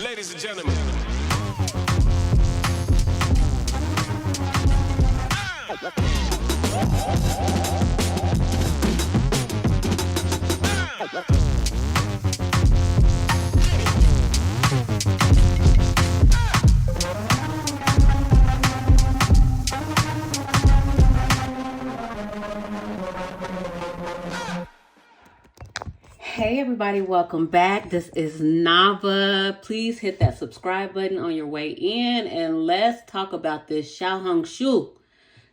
Ladies and gentlemen. Hey everybody, welcome back. This is Nava. Please hit that subscribe button on your way in and let's talk about this Xiaohongshu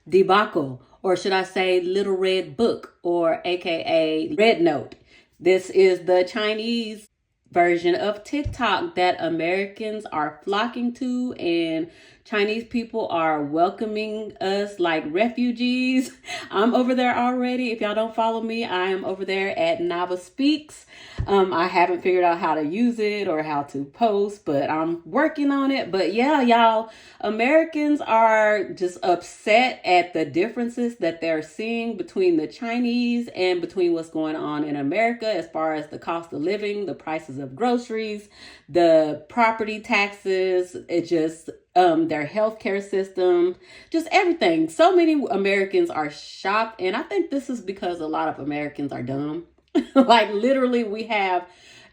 debacle, or should I say Little Red Book, or aka Red Note. This is the Chinese version of TikTok that Americans are flocking to, and Chinese people are welcoming us like refugees. I'm over there already. If y'all don't follow me, I am over there at Nava Speaks. I haven't figured out how to use it or how to post, but I'm working on it. But yeah, y'all, Americans are just upset at the differences that they're seeing between the Chinese and between what's going on in America as far as the cost of living, the prices of groceries, the property taxes, it just their healthcare system, just everything. So many Americans are shocked, and I think this is because a lot of Americans are dumb. Like literally, we have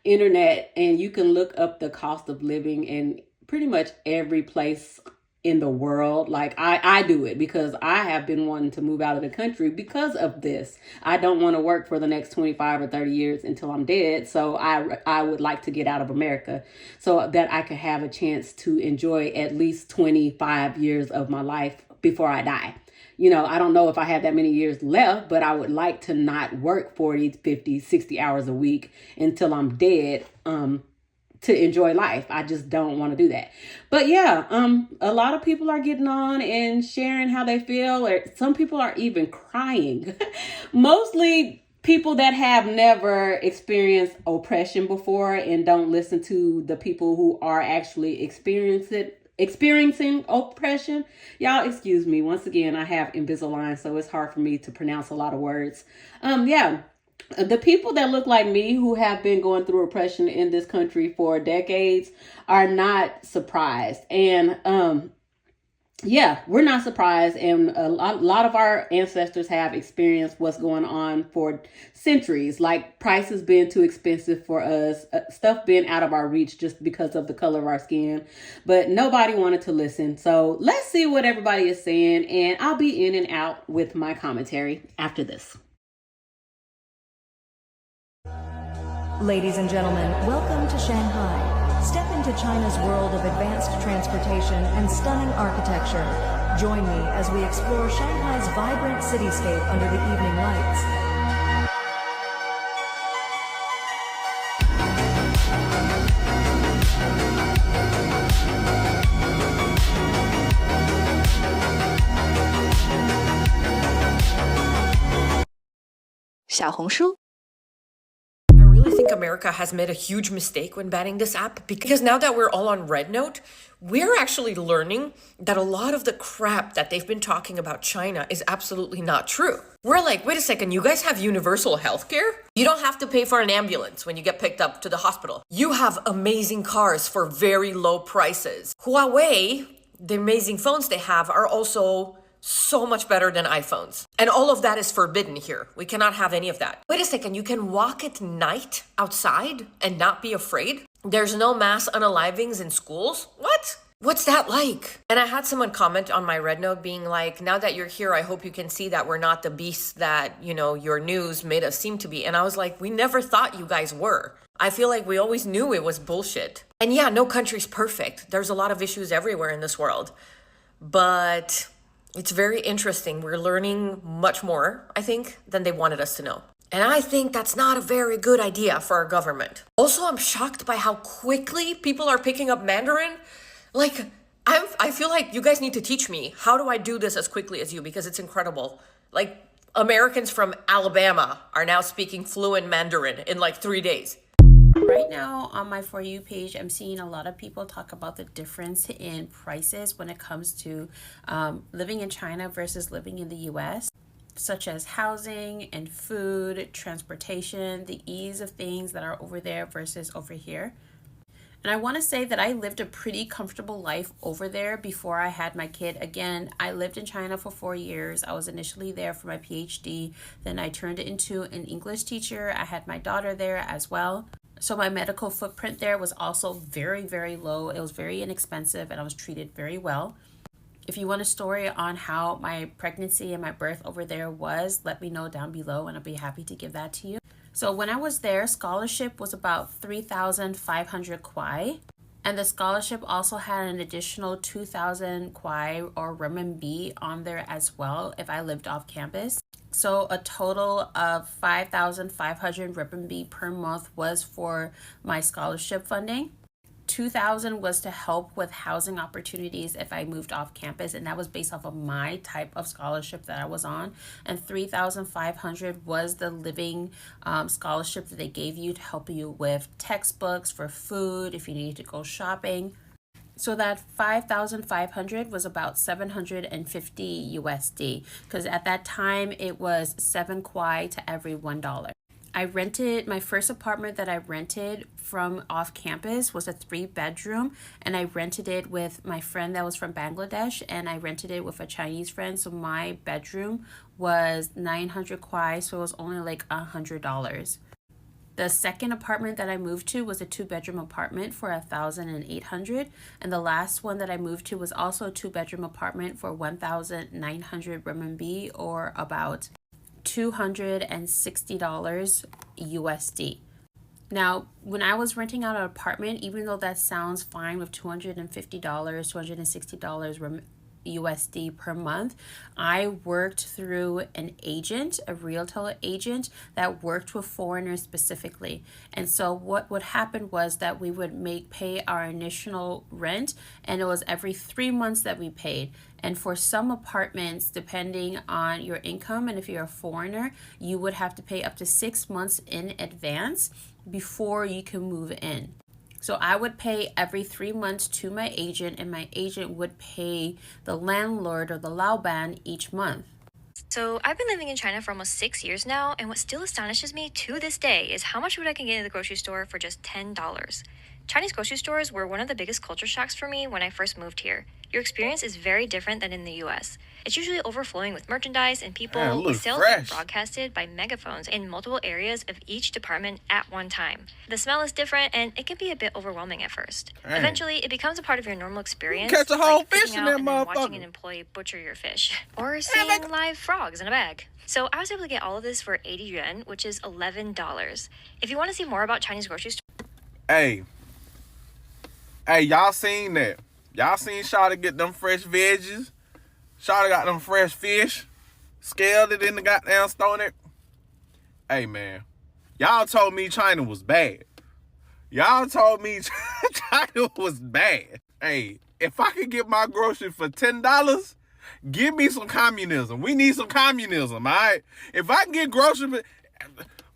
internet, and you can look up the cost of living in pretty much every place in the world. Like I do it because I have been wanting to move out of the country because of this. I don't want to work for the next 25 or 30 years until I'm dead. So I would like to get out of America so that I could have a chance to enjoy at least 25 years of my life before I die. You know, I don't know if I have that many years left, but I would like to not work 40, 50, 60 hours a week until I'm dead. To enjoy life. I just don't want to do that. But yeah, a lot of people are getting on and sharing how they feel, or some people are even crying. Mostly people that have never experienced oppression before and don't listen to the people who are actually experiencing oppression. Y'all excuse me. Once again, I have Invisalign, so it's hard for me to pronounce a lot of words. The people that look like me who have been going through oppression in this country for decades are not surprised. And we're not surprised. And a lot of our ancestors have experienced what's going on for centuries, like prices being too expensive for us, stuff being out of our reach just because of the color of our skin. But nobody wanted to listen. So let's see what everybody is saying. And I'll be in and out with my commentary after this. Ladies and gentlemen, welcome to Shanghai. Step into China's world of advanced transportation and stunning architecture. Join me as we explore Shanghai's vibrant cityscape under the evening lights. Xiaohongshu. I think America has made a huge mistake when banning this app, because now that we're all on Red Note, we're actually learning that a lot of the crap that they've been talking about China is absolutely not true. We're like, wait a second, you guys have universal healthcare? You don't have to pay for an ambulance when you get picked up to the hospital. You have amazing cars for very low prices. Huawei, the amazing phones they have are also so much better than iPhones. And all of that is forbidden here. We cannot have any of that. Wait a second, you can walk at night outside and not be afraid? There's no mass unalivings in schools? What? What's that like? And I had someone comment on my Red Note being like, now that you're here, I hope you can see that we're not the beasts that, your news made us seem to be. And I was like, we never thought you guys were. I feel like we always knew it was bullshit. And yeah, no country's perfect. There's a lot of issues everywhere in this world. But it's very interesting. We're learning much more, I think, than they wanted us to know. And I think that's not a very good idea for our government. Also, I'm shocked by how quickly people are picking up Mandarin. Like, I feel like you guys need to teach me. How do I do this as quickly as you? Because it's incredible. Like, Americans from Alabama are now speaking fluent Mandarin in like 3 days. Right now on my For You page, I'm seeing a lot of people talk about the difference in prices when it comes to living in China versus living in the US, such as housing and food, transportation, the ease of things that are over there versus over here. And I want to say that I lived a pretty comfortable life over there before I had my kid. Again, I lived in China for 4 years. I was initially there for my PhD. Then I turned it into an English teacher. I had my daughter there as well. So my medical footprint there was also very, very low. It was very inexpensive and I was treated very well. If you want a story on how my pregnancy and my birth over there was, let me know down below and I'll be happy to give that to you. So when I was there, scholarship was about 3,500 kwai. And the scholarship also had an additional 2,000 kwai or renminbi on there as well if I lived off campus. So a total of 5,500 renminbi per month was for my scholarship funding. 2,000 was to help with housing opportunities if I moved off campus, and that was based off of my type of scholarship that I was on. And 3,500 was the living scholarship that they gave you to help you with textbooks, for food, if you needed to go shopping. So that 5,500 was about 750 USD, because at that time it was 7 kwai to every $1. I rented, my first apartment that I rented from off campus was a 3-bedroom, and I rented it with my friend that was from Bangladesh, and I rented it with a Chinese friend. So my bedroom was 900 kwai, so it was only like $100. The second apartment that I moved to was a 2-bedroom apartment for 1,800, and the last one that I moved to was also a 2-bedroom apartment for 1,900 renminbi, or about $260 USD. Now, when I was renting out an apartment, even though that sounds fine with $250, $260 USD per month, I worked through an agent, a realtor agent that worked with foreigners specifically. And so what would happen was that we would pay our initial rent, and it was every 3 months that we paid. And for some apartments, depending on your income and if you're a foreigner, you would have to pay up to 6 months in advance before you can move in. So I would pay every 3 months to my agent, and my agent would pay the landlord or the laoban each month. So I've been living in China for almost 6 years now, and what still astonishes me to this day is how much food I can get in the grocery store for just $10. Chinese grocery stores were one of the biggest culture shocks for me when I first moved here. Your experience is very different than in the US. It's usually overflowing with merchandise and people, with sales being broadcasted by megaphones in multiple areas of each department at one time. The smell is different, and it can be a bit overwhelming at first. Eventually, it becomes a part of your normal experience, catch a whole like fish sitting in out that and then motherfucker. watching an employee butcher your fish, or seeing live frogs in a bag. So I was able to get all of this for 80 yuan, which is $11. If you want to see more about Chinese grocery stores... Hey, y'all seen that? Y'all seen Shawty get them fresh veggies? Shawty got them fresh fish, scaled it in the goddamn stone there. Hey, man, y'all told me China was bad. Y'all told me China was bad. Hey, if I could get my groceries for $10, give me some communism. We need some communism, all right? If I can get groceries for...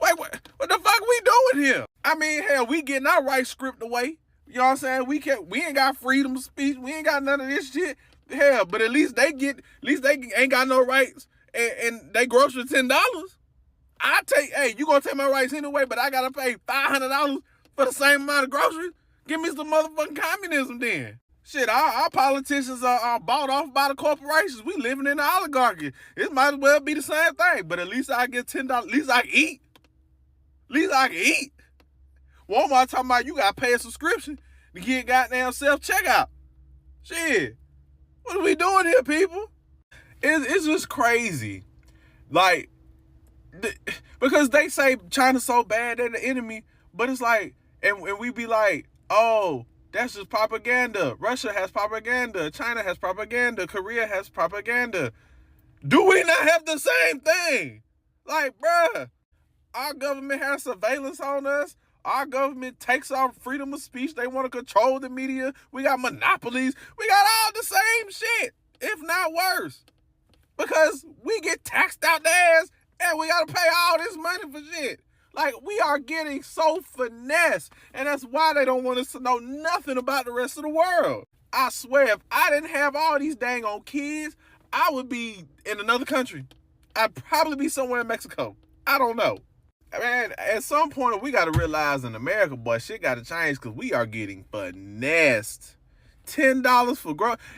Wait, what the fuck we doing here? I mean, hell, we getting our rights stripped away. You know what I'm saying? We ain't got freedom of speech. We ain't got none of this shit. Hell, but at least they ain't got no rights, and they grocery $10. Hey, you gonna take my rights anyway, but I gotta pay $500 for the same amount of groceries? Give me some motherfucking communism then. Shit, our politicians are bought off by the corporations. We living in an oligarchy. It might as well be the same thing, but at least I get $10. At least I can eat. Walmart talking about you gotta pay a subscription to get goddamn self-checkout. Shit. What are we doing here, people? It's just crazy. Like, because they say China's so bad, they're the enemy, but it's like, and we be like, oh, that's just propaganda. Russia has propaganda. China has propaganda. Korea has propaganda. Do we not have the same thing? Like, bruh, our government has surveillance on us. Our government takes our freedom of speech. They want to control the media. We got monopolies. We got all the same shit, if not worse. Because we get taxed out the ass and we got to pay all this money for shit. Like, we are getting so finessed. And that's why they don't want us to know nothing about the rest of the world. I swear, if I didn't have all these dang on kids, I would be in another country. I'd probably be somewhere in Mexico. I don't know. Man, at some point we gotta realize in America, boy, shit gotta change because we are getting finessed. $10 for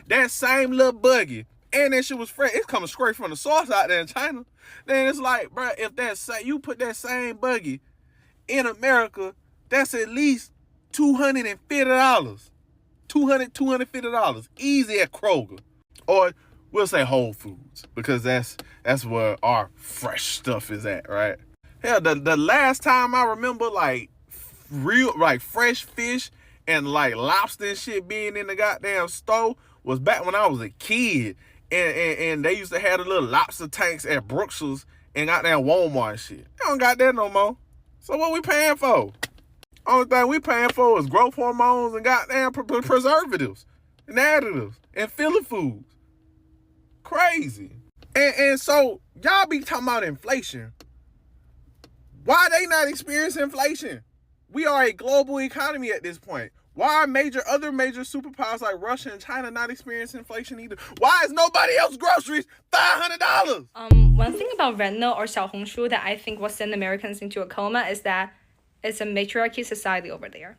that same little buggy, and that shit was fresh. It's coming straight from the source out there in China. Then it's like, bro, if you put that same buggy in America, that's at least $250. $250 easy at Kroger, or we'll say Whole Foods because that's where our fresh stuff is at, right? Hell, the last time I remember like real like fresh fish and like lobster and shit being in the goddamn store was back when I was a kid, and they used to have the little lobster tanks at Brooks's and goddamn Walmart and shit. They don't got that no more. So what we paying for? Only thing we paying for is growth hormones and goddamn preservatives and additives and filler foods. Crazy. And so y'all be talking about inflation. Why they not experiencing inflation? We are a global economy at this point. Why are other major superpowers like Russia and China not experiencing inflation either? Why is nobody else's groceries $500? One thing about Redno or Xiaohongshu that I think will send Americans into a coma is that it's a matriarchy society over there.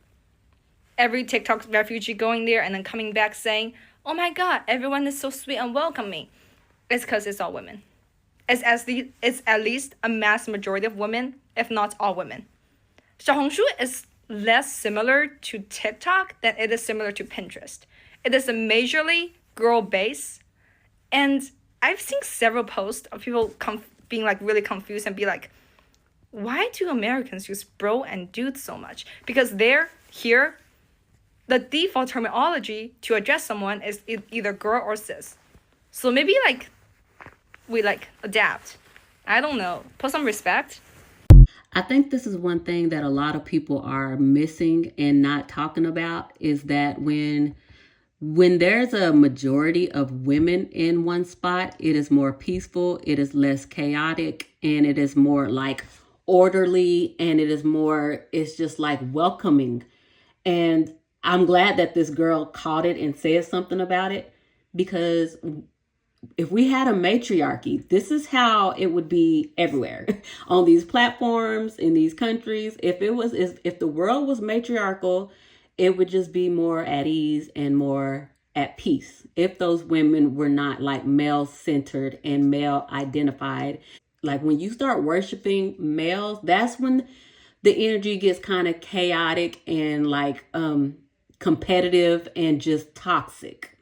Every TikTok refugee going there and then coming back saying, "Oh my God, everyone is so sweet and welcoming." It's because it's all women. It's at least a mass majority of women, if not all women. Xiaohongshu is less similar to TikTok than it is similar to Pinterest. It is a majorly girl base, and I've seen several posts of people being like really confused and be like, why do Americans use bro and dude so much? Because here, the default terminology to address someone is either girl or cis. So maybe we adapt. I don't know. Put some respect. I think this is one thing that a lot of people are missing and not talking about is that when there's a majority of women in one spot, it is more peaceful, it is less chaotic, and it is more like orderly, and it's just like welcoming. And I'm glad that this girl caught it and said something about it, because if we had a matriarchy, this is how it would be everywhere on these platforms, in these countries. If the world was matriarchal, it would just be more at ease and more at peace. If those women were not like male centered and male identified, like when you start worshiping males, that's when the energy gets kind of chaotic and like competitive and just toxic.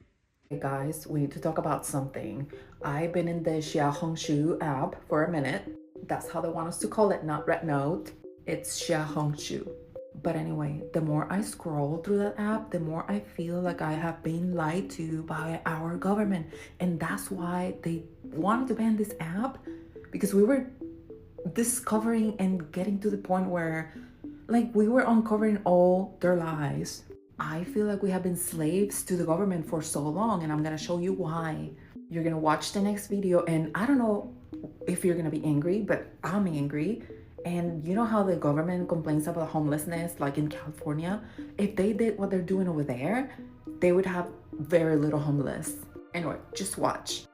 Hey guys, we need to talk about something. I've been in the Xiaohongshu app for a minute. That's how they want us to call it, not Red Note. It's Xiaohongshu. But anyway, the more I scroll through that app, the more I feel like I have been lied to by our government. And that's why they wanted to ban this app, because we were discovering and getting to the point where like we were uncovering all their lies. I feel like we have been slaves to the government for so long, and I'm gonna show you why. You're gonna watch the next video, and I don't know if you're gonna be angry, but I'm angry. And you know how the government complains about homelessness, like in California? If they did what they're doing over there, they would have very little homeless. Anyway, just watch.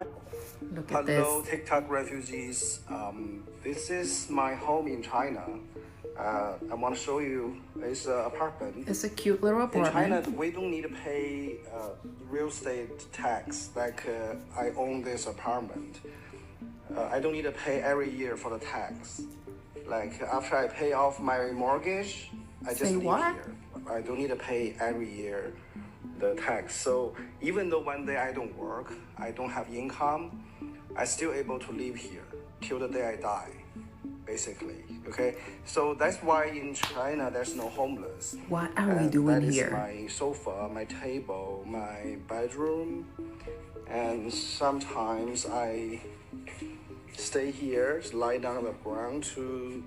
Look at this. Hello, TikTok refugees. This is my home in China. I want to show you this apartment. It's a cute little apartment. In China, we don't need to pay real estate tax like I own this apartment. I don't need to pay every year for the tax. Like after I pay off my mortgage, I just leave here. I don't need to pay every year the tax. So even though one day I don't work, I don't have income, I still able to live here till the day I die, basically. Okay, so that's why in China there's no homeless. What are we doing here? That is my sofa, my table, my bedroom, and sometimes I stay here, lie down on the ground to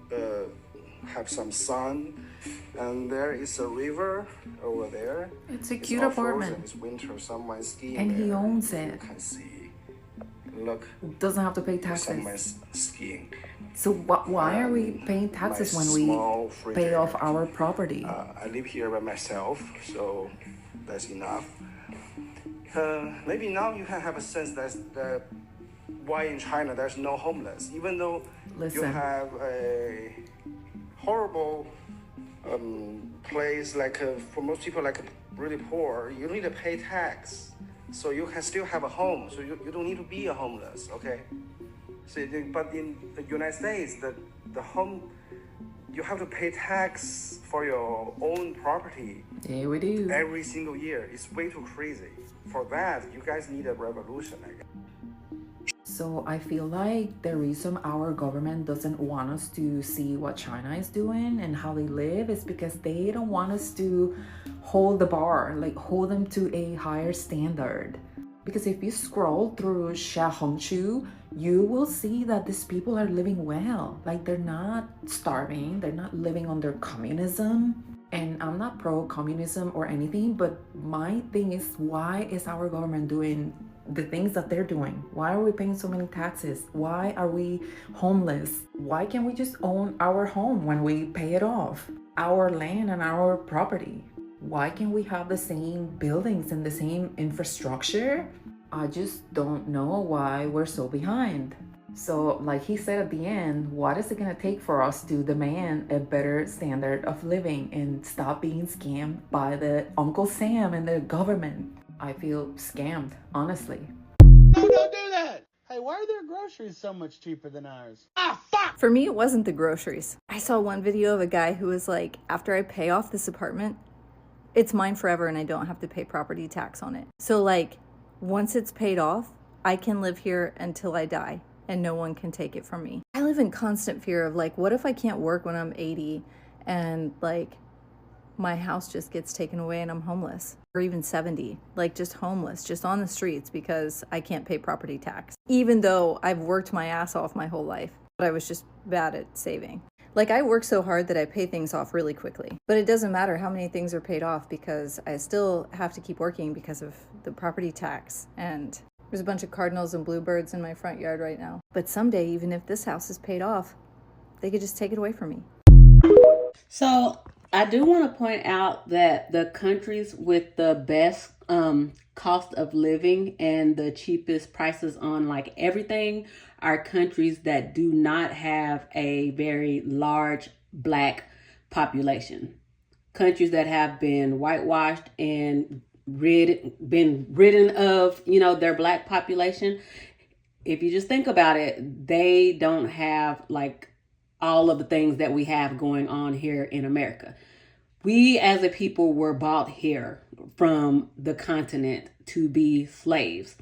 have some sun. And there is a river over there. It's a cute apartment. It's winter, someone skiing. And he owns it. You can see. Look. Doesn't have to pay taxes. Someone skiing. So why are we paying taxes when we pay off our property? I live here by myself, so that's enough. Maybe now you can have a sense that why in China there's no homeless, even though you have a horrible place, like for most people, like really poor, you need to pay tax, so you can still have a home. So you don't need to be a homeless, okay? So, but in the United States, the home, you have to pay tax for your own property. Yeah, we do. Every single year. It's way too crazy. For that, you guys need a revolution, I guess. So I feel like the reason our government doesn't want us to see what China is doing and how they live is because they don't want us to hold the bar, like hold them to a higher standard. Because if you scroll through Xiaohongshu, you will see that these people are living well. Like they're not starving, they're not living under communism. And I'm not pro-communism or anything, but my thing is, why is our government doing the things that they're doing? Why are we paying so many taxes? Why are we homeless? Why can't we just own our home when we pay it off? Our land and our property. Why can't we have the same buildings and the same infrastructure? I just don't know why we're so behind. So like he said at the end, what is it gonna take for us to demand a better standard of living and stop being scammed by the Uncle Sam and the government? I feel scammed, honestly. No, don't do that! Hey, why are their groceries so much cheaper than ours? Ah, fuck! For me, it wasn't the groceries. I saw one video of a guy who was like, after I pay off this apartment, it's mine forever and I don't have to pay property tax on it. So like, once it's paid off, I can live here until I die and no one can take it from me. I live in constant fear of like, what if I can't work when I'm 80 and like my house just gets taken away and I'm homeless, or even 70, like just homeless, just on the streets because I can't pay property tax, even though I've worked my ass off my whole life, but I was just bad at saving. Like I work so hard that I pay things off really quickly, but it doesn't matter how many things are paid off because I still have to keep working because of the property tax. And there's a bunch of cardinals and bluebirds in my front yard right now. But someday, even if this house is paid off, they could just take it away from me. So I do want to point out that the countries with the best cost of living and the cheapest prices on like everything are countries that do not have a very large Black population. Countries that have been whitewashed and been ridden of, their Black population. If you just think about it, they don't have like all of the things that we have going on here in America. We as a people were bought here from the continent to be slaves.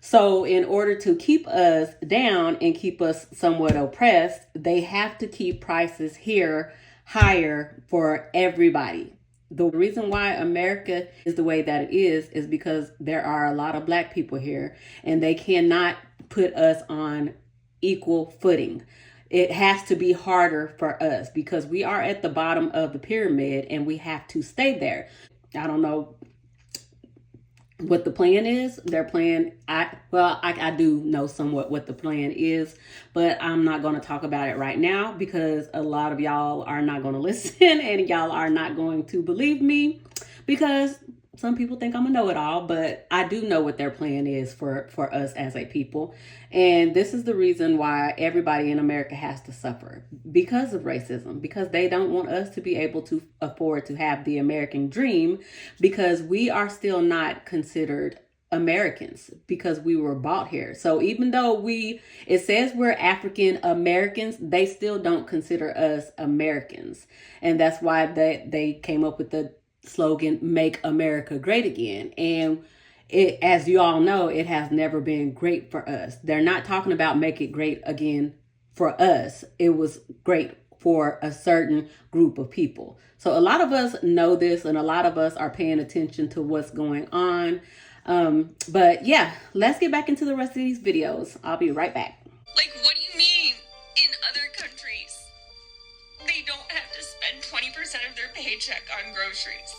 So in order to keep us down and keep us somewhat oppressed, they have to keep prices here higher for everybody. The reason why America is the way that it is because there are a lot of Black people here and they cannot put us on equal footing. It has to be harder for us because we are at the bottom of the pyramid and we have to stay there. I don't know what the plan is. Their plan, I do know somewhat what the plan is, but I'm not going to talk about it right now because a lot of y'all are not going to listen and y'all are not going to believe me because some people think I'm a know-it-all, but I do know what their plan is for us as a people. And this is the reason why everybody in America has to suffer because of racism, because they don't want us to be able to afford to have the American dream because we are still not considered Americans because we were bought here. So even though it says we're African Americans, they still don't consider us Americans. And that's why they came up with the slogan, Make America Great Again. And as you all know, it has never been great for us. They're not talking about make it great again for us. It was great for a certain group of people. So a lot of us know this and a lot of us are paying attention to what's going on. But yeah, let's get back into the rest of these videos. I'll be right back. Like, what do you mean in other countries they don't have to spend 20% of their paycheck on groceries?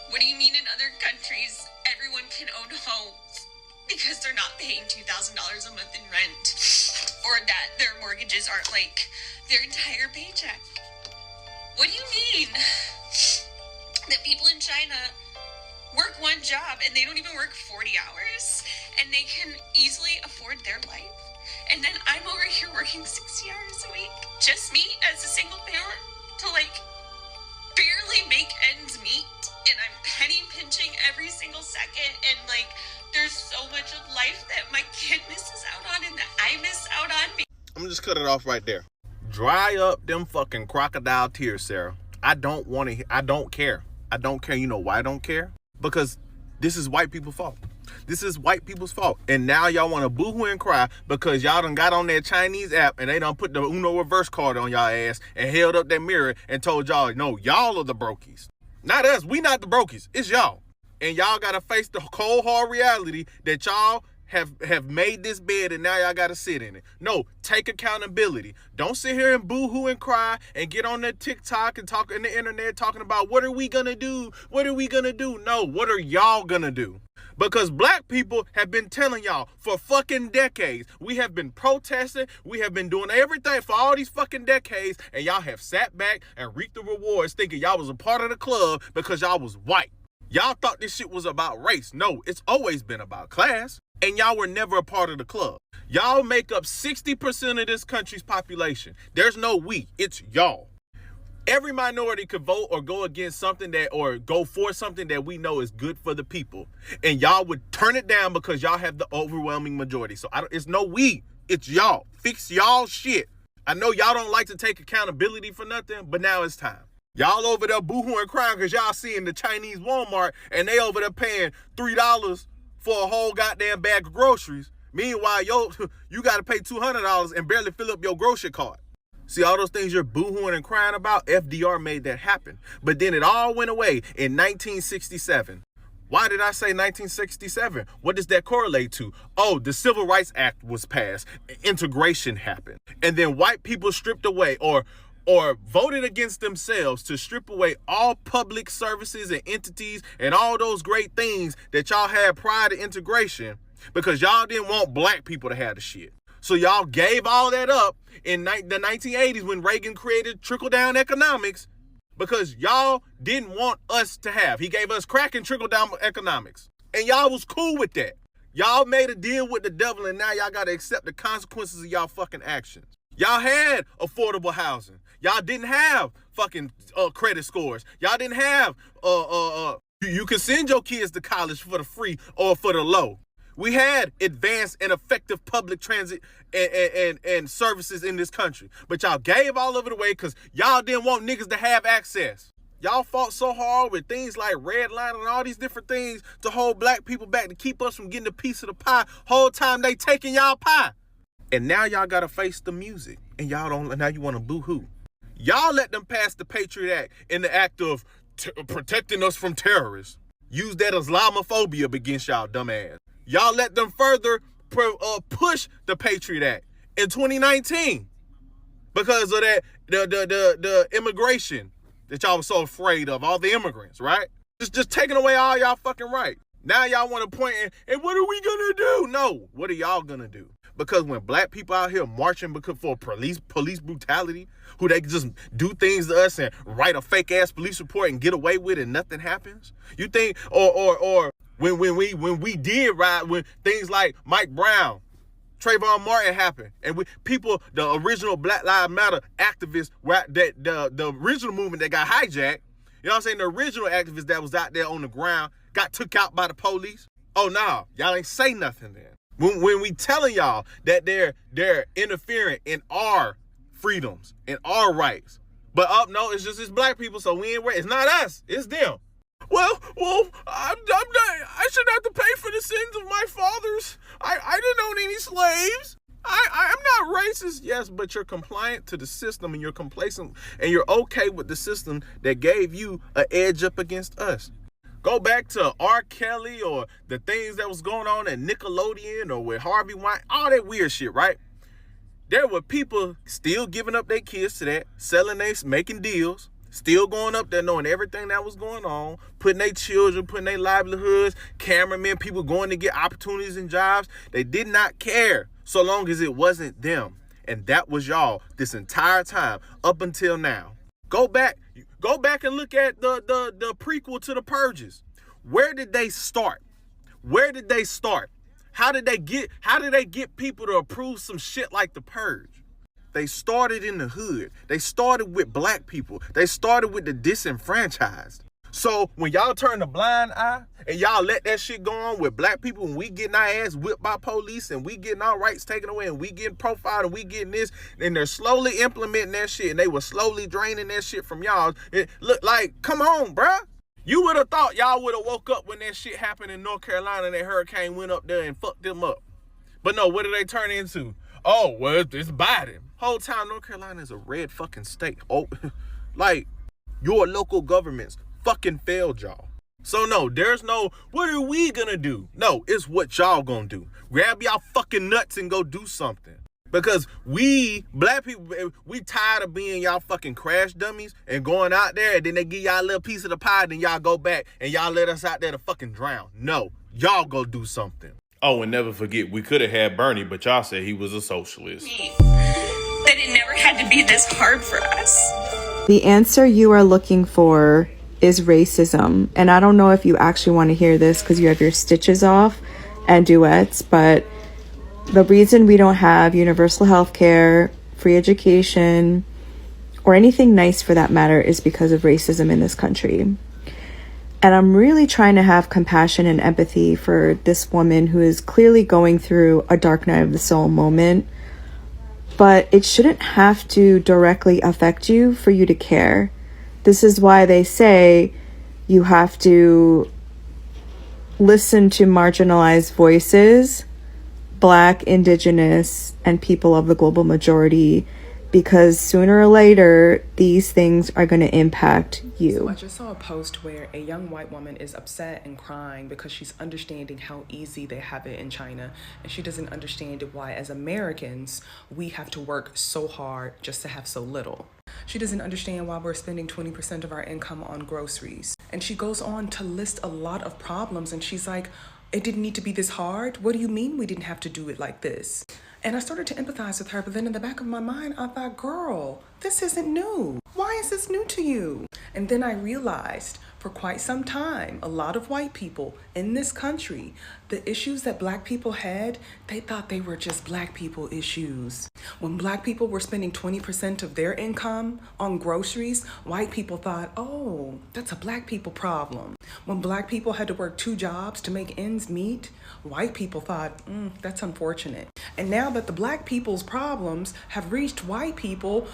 What do you mean in other countries everyone can own homes because they're not paying $2,000 a month in rent, or that their mortgages aren't like their entire paycheck? What do you mean that people in China work one job and they don't even work 40 hours and they can easily afford their life And then I'm over here working 60 hours a week, just me as a single parent, to like barely make ends meet. And I'm penny pinching every single second. And like, there's so much of life that my kid misses out on and that I miss out on. I'm just cut it off right there. Dry up them fucking crocodile tears, Sarah. I don't care. I don't care. You know why I don't care? Because this is white people's fault. This is white people's fault. And now y'all want to boo-hoo and cry because y'all done got on that Chinese app and they done put the Uno reverse card on y'all ass and held up that mirror and told y'all, no, y'all are the brokies. Not us. We not the brokies. It's y'all. And y'all got to face the cold, hard reality that y'all have made this bed and now y'all got to sit in it. No, take accountability. Don't sit here and boo-hoo and cry and get on the TikTok and talk on the internet talking about what are we going to do? What are we going to do? No, what are y'all going to do? Because black people have been telling y'all for fucking decades. We have been protesting. We have been doing everything for all these fucking decades. And y'all have sat back and reaped the rewards thinking y'all was a part of the club because y'all was white. Y'all thought this shit was about race. No, it's always been about class. And y'all were never a part of the club. Y'all make up 60% of this country's population. There's no we, it's y'all. Every minority could vote or go against something or go for something that we know is good for the people. And y'all would turn it down because y'all have the overwhelming majority. So it's no we, it's y'all. Fix y'all shit. I know y'all don't like to take accountability for nothing, but now it's time. Y'all over there boo-hooing and crying because y'all seeing the Chinese Walmart and they over there paying $3 for a whole goddamn bag of groceries. Meanwhile, you got to pay $200 and barely fill up your grocery cart. See, all those things you're boo-hooing and crying about, FDR made that happen. But then it all went away in 1967. Why did I say 1967? What does that correlate to? Oh, the Civil Rights Act was passed. Integration happened. And then white people stripped away or voted against themselves to strip away all public services and entities and all those great things that y'all had prior to integration because y'all didn't want black people to have the shit. So y'all gave all that up in the 1980s when Reagan created trickle-down economics because y'all didn't want us to have. He gave us crack and trickle-down economics. And y'all was cool with that. Y'all made a deal with the devil and now y'all got to accept the consequences of y'all fucking actions. Y'all had affordable housing. Y'all didn't have fucking credit scores. Y'all didn't have you could send your kids to college for the free or for the low. We had advanced and effective public transit and services in this country. But y'all gave all of it away because y'all didn't want niggas to have access. Y'all fought so hard with things like redlining and all these different things to hold black people back to keep us from getting a piece of the pie. Whole time they taking y'all pie. And now y'all got to face the music. And y'all don't, now you want to boo-hoo. Y'all let them pass the Patriot Act in the act of protecting us from terrorists. Use that Islamophobia against y'all dumbass. Y'all let them further push the Patriot Act in 2019 because of that the immigration that y'all was so afraid of, all the immigrants, right? Just taking away all y'all fucking right. Now y'all want to point and what are we gonna do? No, what are y'all gonna do? Because when black people out here marching for police brutality, who they just do things to us and write a fake ass police report and get away with it and nothing happens? You think or when we did ride when things like Mike Brown, Trayvon Martin happened, and the original Black Lives Matter activists that the original movement that got hijacked, you know what I'm saying? The original activists that was out there on the ground got took out by the police. Oh no, y'all ain't say nothing then. When we telling y'all that they're interfering in our freedoms and our rights, but no, it's black people, so we ain't worried. It's not us, it's them. Well, I'm not. I shouldn't have to pay for the sins of my fathers. I didn't own any slaves. I'm not racist. Yes, but you're compliant to the system and you're complacent and you're okay with the system that gave you an edge up against us. Go back to R. Kelly or the things that was going on at Nickelodeon or with Harvey Weinstein, all that weird shit, right? There were people still giving up their kids to that, making deals, still going up there knowing everything that was going on, putting their children, putting their livelihoods, cameramen, people going to get opportunities and jobs. They did not care so long as it wasn't them. And that was y'all this entire time up until now. Go back and look at the prequel to The Purges. Where did they start? How did they get people to approve some shit like the Purge? They started in the hood. They started with black people. They started with the disenfranchised. So when y'all turn a blind eye and y'all let that shit go on with black people, and we getting our ass whipped by police and we getting our rights taken away and we getting profiled and we getting this, and they're slowly implementing that shit and they were slowly draining that shit from y'all. It look like, come on, bruh. You would have thought y'all would have woke up when that shit happened in North Carolina and that hurricane went up there and fucked them up. But no, what did they turn into? Oh, well, it's Biden. Whole time North Carolina is a red fucking state. Oh, like, your local governments fucking failed y'all. So no, there's no, what are we gonna do? No, it's what y'all gonna do. Grab y'all fucking nuts and go do something. Because we, black people, we tired of being y'all fucking crash dummies and going out there and then they give y'all a little piece of the pie, then y'all go back and y'all let us out there to fucking drown. No, y'all go do something. Oh, and never forget, we could have had Bernie, but y'all said he was a socialist. That it never had to be this hard for us. The answer you are looking for is racism. And I don't know if you actually want to hear this because you have your stitches off and duets, but the reason we don't have universal health care, free education, or anything nice for that matter is because of racism in this country. And I'm really trying to have compassion and empathy for this woman who is clearly going through a dark night of the soul moment. But it shouldn't have to directly affect you for you to care. This is why they say you have to listen to marginalized voices, Black, Indigenous, and people of the global majority, because sooner or later, these things are going to impact you. So I just saw a post where a young white woman is upset and crying because she's understanding how easy they have it in China. And she doesn't understand why, as Americans, we have to work so hard just to have so little. She doesn't understand why we're spending 20% of our income on groceries. And she goes on to list a lot of problems. And she's like, it didn't need to be this hard? What do you mean we didn't have to do it like this? And I started to empathize with her, but then in the back of my mind, I thought, girl, this isn't new. Why is this new to you? And then I realized for quite some time, a lot of white people in this country, the issues that Black people had, they thought they were just Black people issues. When Black people were spending 20% of their income on groceries, white people thought, oh, that's a Black people problem. When Black people had to work 2 jobs to make ends meet, white people thought, that's unfortunate. And now that the Black people's problems have reached white people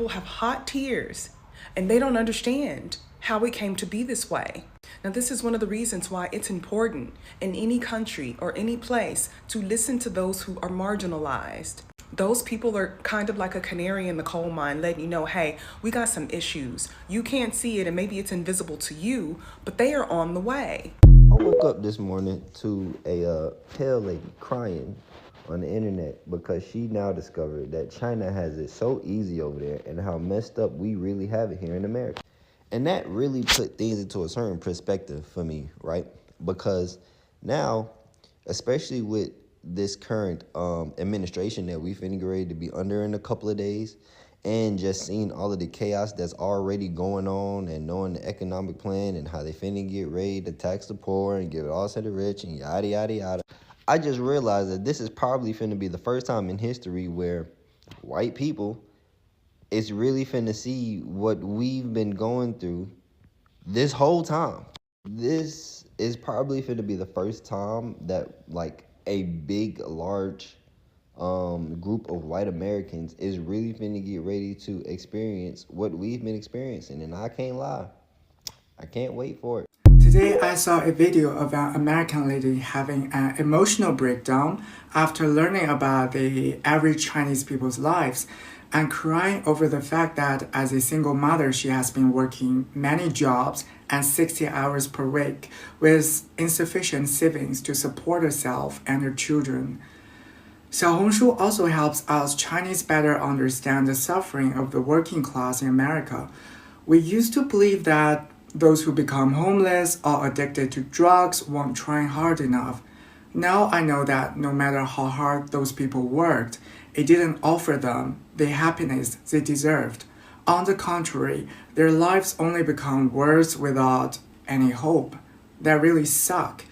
have hot tears and they don't understand how it came to be this way. Now, this is one of the reasons why it's important in any country or any place to listen to those who are marginalized. Those people are kind of like a canary in the coal mine, letting you know, hey, we got some issues. You can't see it and maybe it's invisible to you, but they are on the way. I woke up this morning to a pale lady crying on the internet because she now discovered that China has it so easy over there and how messed up we really have it here in America. And that really put things into a certain perspective for me, right? Because now, especially with this current administration that we finna get ready to be under in a couple of days, and just seeing all of the chaos that's already going on and knowing the economic plan and how they finna get ready to tax the poor and give it all to the rich and yada, yada, yada. I just realized that this is probably finna be the first time in history where white people is really finna see what we've been going through this whole time. This is probably finna be the first time that like a big, large group of white Americans is really finna get ready to experience what we've been experiencing. And I can't lie, I can't wait for it. Today I saw a video of an American lady having an emotional breakdown after learning about the average Chinese people's lives and crying over the fact that as a single mother she has been working many jobs and 60 hours per week with insufficient savings to support herself and her children. Xiaohongshu also helps us Chinese better understand the suffering of the working class in America. We used to believe that those who become homeless or addicted to drugs weren't trying hard enough. Now I know that no matter how hard those people worked, it didn't offer them the happiness they deserved. On the contrary, their lives only become worse without any hope. That really sucks.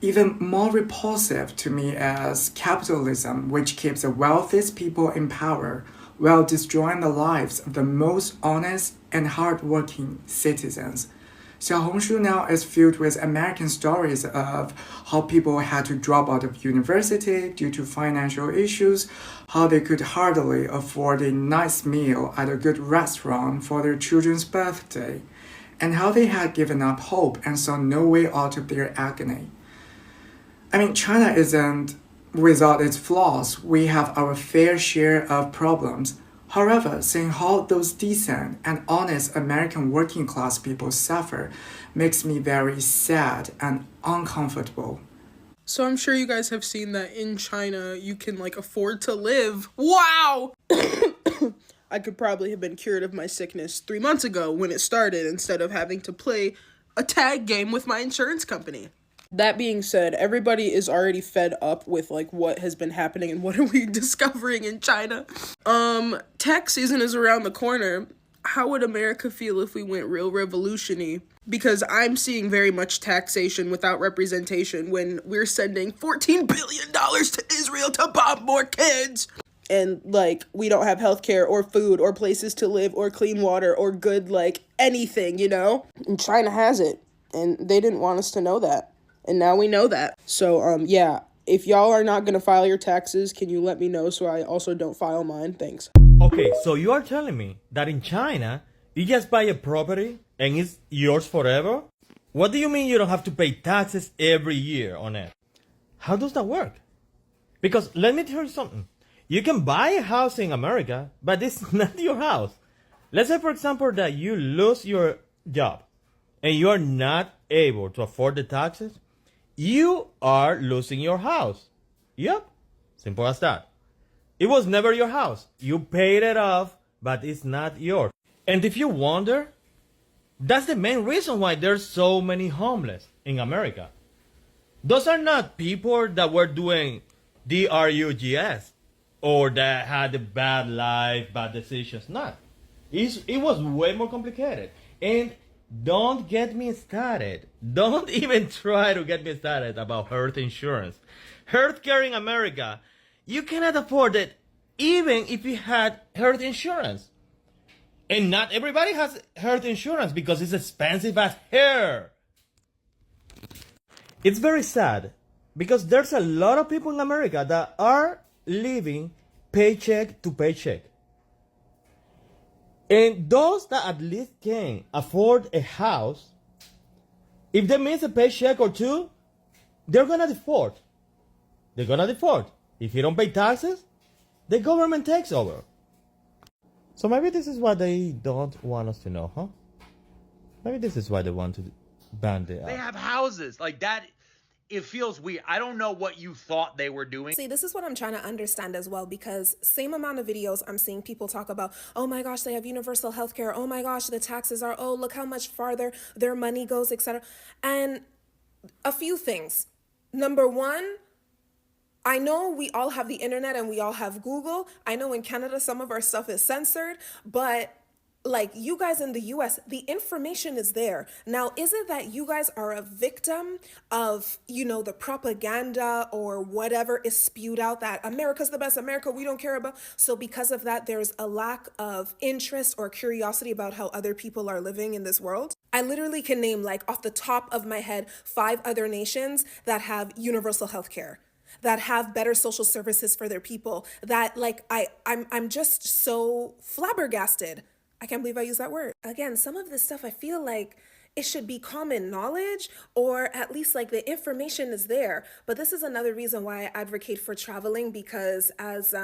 Even more repulsive to me is capitalism, which keeps the wealthiest people in power while destroying the lives of the most honest and hardworking citizens. Xiaohongshu now is filled with American stories of how people had to drop out of university due to financial issues, how they could hardly afford a nice meal at a good restaurant for their children's birthday, and how they had given up hope and saw no way out of their agony. I mean, China isn't without its flaws. We have our fair share of problems. However, seeing how those decent and honest American working class people suffer makes me very sad and uncomfortable. So I'm sure you guys have seen that in China, you can like afford to live. Wow! I could probably have been cured of my sickness 3 months ago when it started instead of having to play a tag game with my insurance company. That being said, everybody is already fed up with like what has been happening and what are we discovering in China. Tax season is around the corner. How would America feel if we went real revolution-y? Because I'm seeing very much taxation without representation when we're sending $14 billion to Israel to bomb more kids. And like we don't have healthcare or food or places to live or clean water or good like anything, you know? And China has it. And they didn't want us to know that. And now we know that. So, yeah, if y'all are not going to file your taxes, can you let me know so I also don't file mine? Thanks. Okay, so you are telling me that in China, you just buy a property and it's yours forever? What do you mean you don't have to pay taxes every year on it? How does that work? Because let me tell you something. You can buy a house in America, but it's not your house. Let's say, for example, that you lose your job and you are not able to afford the taxes. You are losing your house. Yep. Simple as that. It was never your house. You paid it off, but it's not yours. And if you wonder, that's the main reason why there's so many homeless in America. Those are not people that were doing drugs or that had a bad life, bad decisions. Not. It was way more complicated. And don't get me started. Don't even try to get me started about health insurance. Healthcare in America, you cannot afford it even if you had health insurance. And not everybody has health insurance because it's expensive as hair. It's very sad because there's a lot of people in America that are living paycheck to paycheck. And those that at least can afford a house, if they miss a paycheck or two, they're gonna default. They're gonna default. If you don't pay taxes, the government takes over. So maybe this is what they don't want us to know, huh? Maybe this is why they want to ban the app. They have houses like that. It feels weird. I don't know what you thought they were doing. See, this is what I'm trying to understand as well, because same amount of videos I'm seeing people talk about, oh my gosh, they have universal healthcare. Oh my gosh, the taxes are, oh, look how much farther their money goes, etc. And a few things. Number one, I know we all have the internet and we all have Google. I know in Canada, some of our stuff is censored, but like you guys in the US, the information is there. Now, is it that you guys are a victim of, you know, the propaganda or whatever is spewed out that America's the best, America we don't care about? So because of that, there's a lack of interest or curiosity about how other people are living in this world? I literally can name, like off the top of my head, 5 other nations that have universal health care, that have better social services for their people, that like I'm just so flabbergasted. I can't believe I used that word. Again, some of this stuff I feel like it should be common knowledge, or at least like the information is there. But this is another reason why I advocate for traveling, because as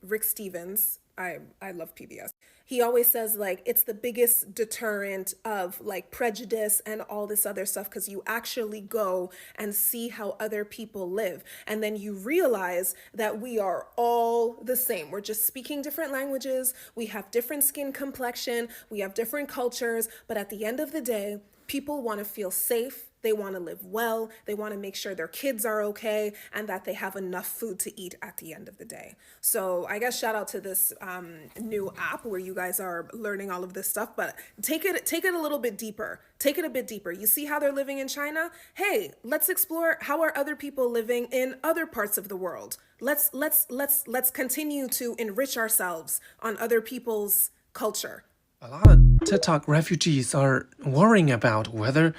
Rick Stevens, I love PBS. He always says like it's the biggest deterrent of like prejudice and all this other stuff, because you actually go and see how other people live. And then you realize that we are all the same. We're just speaking different languages. We have different skin complexion. We have different cultures. But at the end of the day, people want to feel safe. They want to live well. They want to make sure their kids are okay and that they have enough food to eat at the end of the day. So I guess shout out to this new app where you guys are learning all of this stuff, but take it a little bit deeper. Take it a bit deeper. You see how they're living in China? Hey, let's explore how are other people living in other parts of the world. Let's continue to enrich ourselves on other people's culture. A lot of TikTok refugees are worrying about whether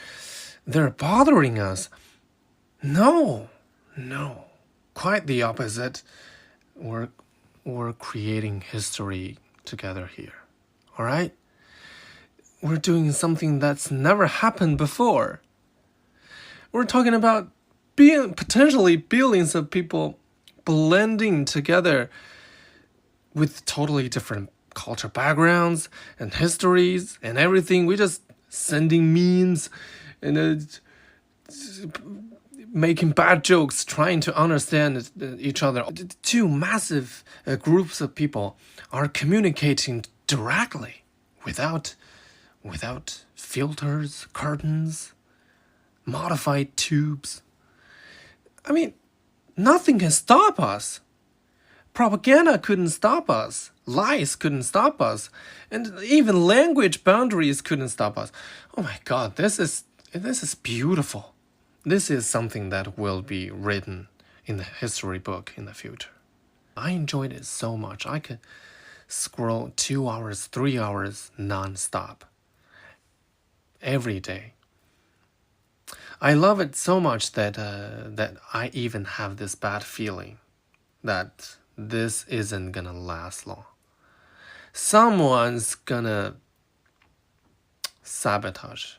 they're bothering us. No, quite the opposite. We're creating history together here. All right? We're doing something that's never happened before. We're talking about potentially billions of people blending together with totally different culture backgrounds and histories and everything. We're just sending memes and making bad jokes, trying to understand each other. Two massive groups of people are communicating directly without filters, curtains, modified tubes. I mean, nothing can stop us. Propaganda couldn't stop us. Lies couldn't stop us. And even language boundaries couldn't stop us. Oh my God, this is beautiful. This is something that will be written in the history book in the future. I enjoyed it so much. I could scroll 2 hours, 3 hours non-stop every day. I love it so much that I even have this bad feeling that this isn't gonna last long. Someone's gonna sabotage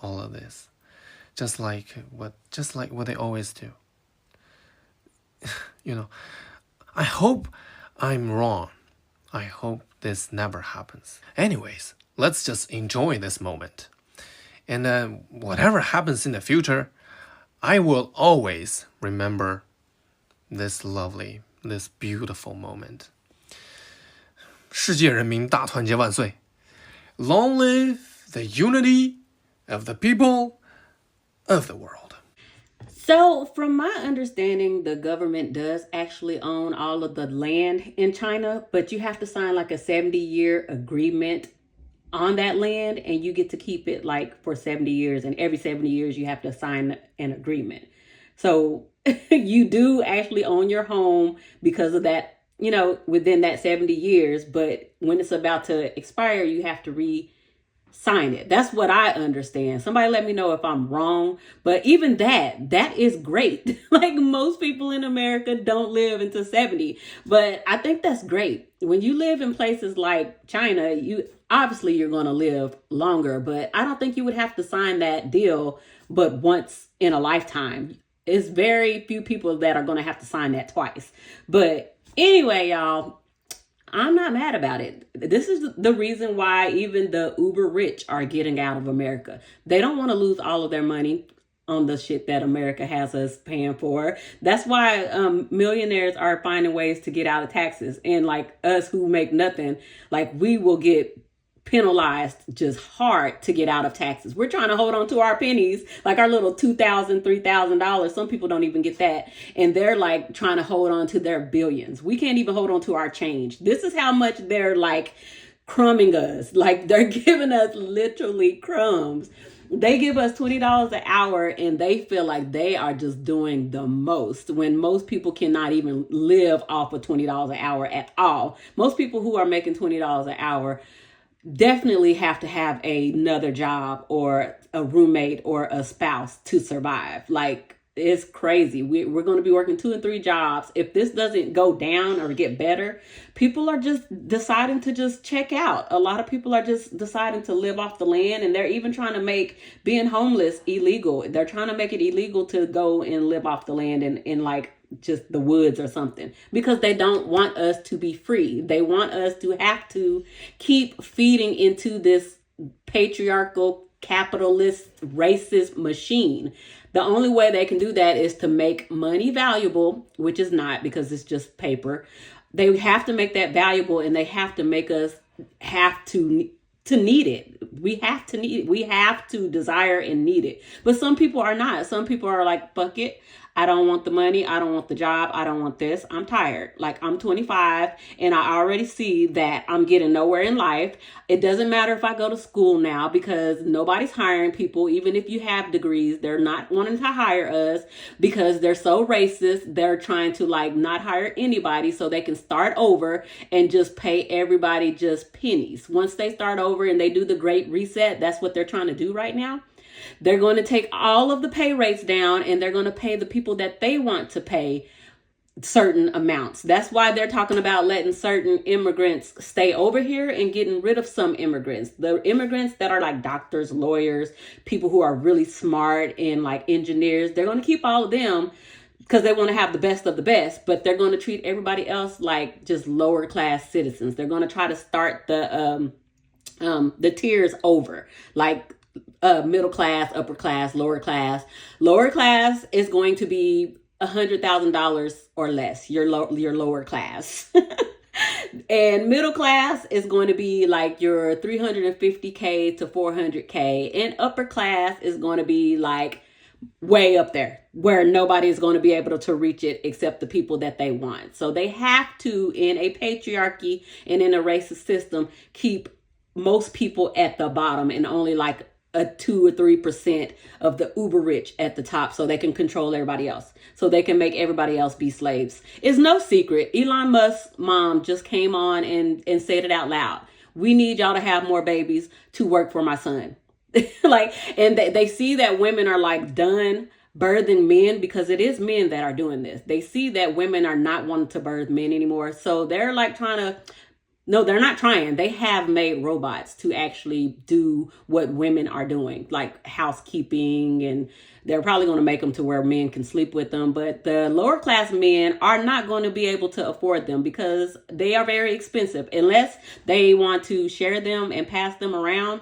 all of this, just like what they always do. I hope I'm wrong. I hope this never happens. Anyways, let's just enjoy this moment. And whatever happens in the future, I will always remember this beautiful moment. 世界人民大团结万岁! Long live the unity of the people of the world. So, from my understanding, the government does actually own all of the land in China, but you have to sign like a 70-year agreement on that land, and you get to keep it like for 70 years, and every 70 years you have to sign an agreement. So you do actually own your home because of that, within that 70 years, but when it's about to expire, you have to re-sign it. That's what I understand. Somebody let me know if I'm wrong, but even that is great. Like most people in America don't live until 70, but I think that's great. When you live in places like China, you're going to live longer, but I don't think you would have to sign that deal but once in a lifetime. It's very few people that are going to have to sign that twice. But anyway, y'all, I'm not mad about it. This is the reason why even the uber rich are getting out of America. They don't want to lose all of their money on the shit that America has us paying for. That's why millionaires are finding ways to get out of taxes. And like us who make nothing, like we will get penalized just hard to get out of taxes. We're trying to hold on to our pennies, like our little $2,000, $3,000. Some people don't even get that. And they're like trying to hold on to their billions. We can't even hold on to our change. This is how much they're like crumbing us. Like they're giving us literally crumbs. They give us $20 an hour and they feel like they are just doing the most when most people cannot even live off of $20 an hour at all. Most people who are making $20 an hour definitely have to have another job or a roommate or a spouse to survive. Like, it's crazy. We're going to be working 2 and 3 jobs. If this doesn't go down or get better, people are just deciding to just check out. A lot of people are just deciding to live off the land, and they're even trying to make being homeless illegal. They're trying to make it illegal to go and live off the land in like just the woods or something, because they don't want us to be free. They want us to have to keep feeding into this patriarchal, capitalist, racist machine. The only way they can do that is to make money valuable, which is not, because it's just paper. They have to make that valuable, and they have to make us have to to need it. We have to need it. We have to desire and need it. But some people are not. Some people are like, fuck it. I don't want the money. I don't want the job. I don't want this. I'm tired. Like, I'm 25 and I already see that I'm getting nowhere in life. It doesn't matter if I go to school now because nobody's hiring people. Even if you have degrees, they're not wanting to hire us because they're so racist. They're trying to like not hire anybody so they can start over and just pay everybody just pennies. Once they start over and they do the great reset, that's what they're trying to do right now. They're going to take all of the pay rates down and they're going to pay the people that they want to pay certain amounts. That's why they're talking about letting certain immigrants stay over here and getting rid of some immigrants. The immigrants that are like doctors, lawyers, people who are really smart and like engineers, they're going to keep all of them because they want to have the best of the best, but they're going to treat everybody else like just lower class citizens. They're going to try to start the tiers over, like middle class, upper class, lower class. Lower class is going to be $100,000 or less. Your lower class. And middle class is going to be like your 350K to 400K, and upper class is going to be like way up there where nobody is going to be able to reach it except the people that they want. So they have to, in a patriarchy and in a racist system, keep most people at the bottom and only like a 2 or 3% of the uber rich at the top so they can control everybody else, so they can make everybody else be slaves. It's no secret. Elon Musk's mom just came on and said it out loud. We need y'all to have more babies to work for my son. Like, and they see that women are like done birthing men because it is men that are doing this. They see that women are not wanting to birth men anymore. So they're like trying to, no, they're not trying. They have made robots to actually do what women are doing, like housekeeping, and they're probably going to make them to where men can sleep with them. But the lower class men are not going to be able to afford them because they are very expensive unless they want to share them and pass them around,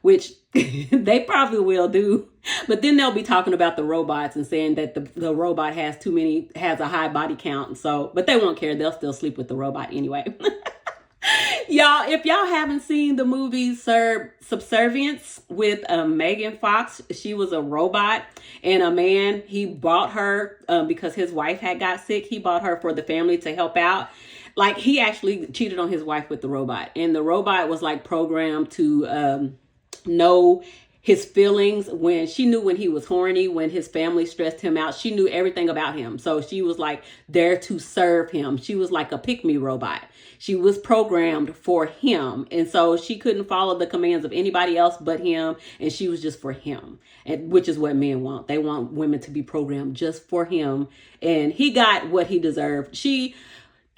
which they probably will do. But then they'll be talking about the robots and saying that the robot has a high body count. So, but they won't care. They'll still sleep with the robot anyway. Y'all, if y'all haven't seen the movie Subservience with Megan Fox, she was a robot, and a man, he bought her because his wife had got sick. He bought her for the family to help out. Like, he actually cheated on his wife with the robot, and the robot was like programmed to know his feelings. When she knew when he was horny, when his family stressed him out, she knew everything about him. So she was like there to serve him. She was like a pick-me robot. She was programmed for him. And so she couldn't follow the commands of anybody else but him. And she was just for him, and which is what men want. They want women to be programmed just for him. And he got what he deserved. She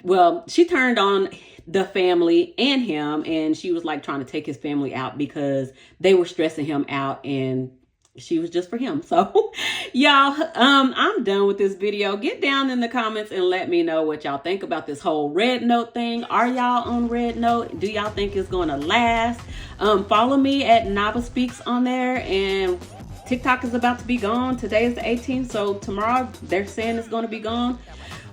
turned on the family and him, and she was like trying to take his family out because they were stressing him out, and she was just for him. So y'all, I'm done with this video. Get down in the comments and let me know what y'all think about this whole Red Note thing. Are y'all on Red Note? Do y'all think it's gonna last? Follow me at Nava Speaks on there, and TikTok is about to be gone. Today is the 18th, so tomorrow they're saying it's gonna be gone.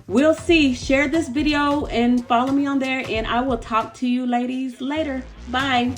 We'll see. Share this video and follow me on there, and I will talk to you ladies later. Bye.